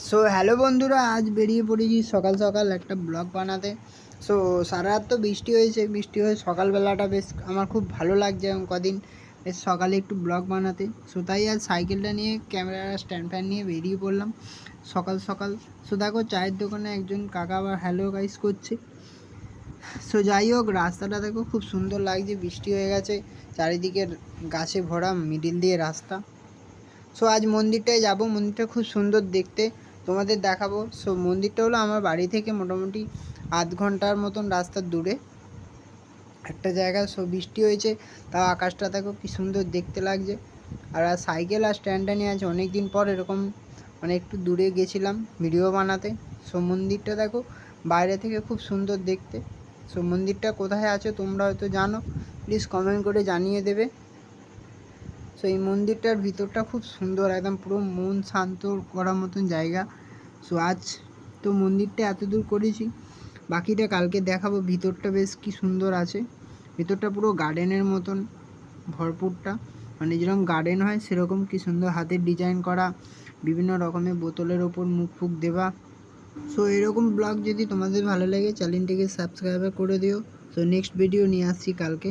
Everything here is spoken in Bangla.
সো হ্যালো বন্ধুরা, আজ বেরিয়ে পড়েছি সকাল সকাল একটা ব্লগ বানাতে। সো সারা রাত তো বৃষ্টি হয়েছে, বৃষ্টি হয়ে সকালবেলাটা বেশ আমার খুব ভালো লাগছে এবং কদিন বেশ সকালে একটু ব্লগ বানাতে। সো তাই আজ সাইকেলটা নিয়ে ক্যামেরা স্ট্যান্ড ফ্যান নিয়ে বেরিয়ে পড়লাম সকাল সকাল। সো দেখো চায়ের দোকানে একজন কাকা আবার হ্যালো গাইস করছে। সো যাই হোক, রাস্তাটা দেখো খুব সুন্দর লাগছে, বৃষ্টি হয়ে গেছে, চারিদিকে গাছে ভরা, মিডিল দিয়ে রাস্তা। সো আজ মন্দিরটায় যাব, মন্দিরটা খুব সুন্দর দেখতে, তোমাদের দেখাবো। সো মন্দিরটা হলো আমার বাড়ি থেকে মোটামুটি আধ ঘন্টার মতন রাস্তার দূরে একটা জায়গা। সো বৃষ্টি হয়েছে, তাও আকাশটা দেখো কি সুন্দর দেখতে লাগছে। আর সাইকেল আর স্ট্যান্ডটা নিয়ে আছে অনেক দিন পর এরকম মানে একটু দূরে গেছিলাম ভিডিও বানাতে। সো মন্দিরটা দেখো বাইরে থেকে খুব সুন্দর দেখতে। সো মন্দিরটা কোথায় আছে তোমরা হয়তো জানো, প্লিজ কমেন্ট করে জানিয়ে দেবে। সো এই মন্দিরটার ভিতরটা খুব সুন্দর, একদম পুরো মন শান্ত করার মতন জায়গা। সো আজ তো মন্দিরটা এত দূর করেছি, বাকিটা কালকে দেখাবো। ভিতরটা বেশ কি সুন্দর আছে, ভিতরটা পুরো গার্ডেনের মতন ভরপুরটা, মানে যেরকম গার্ডেন হয় সেরকম কি সুন্দর হাতের ডিজাইন করা, বিভিন্ন রকমের বোতলের ওপর মুখ ফুক দেওয়া। সো এরকম ব্লগ যদি তোমাদের ভালো লাগে চ্যানেলটিকে সাবস্ক্রাইব করে দিও। সো নেক্সট ভিডিও নিয়ে আসছি কালকে।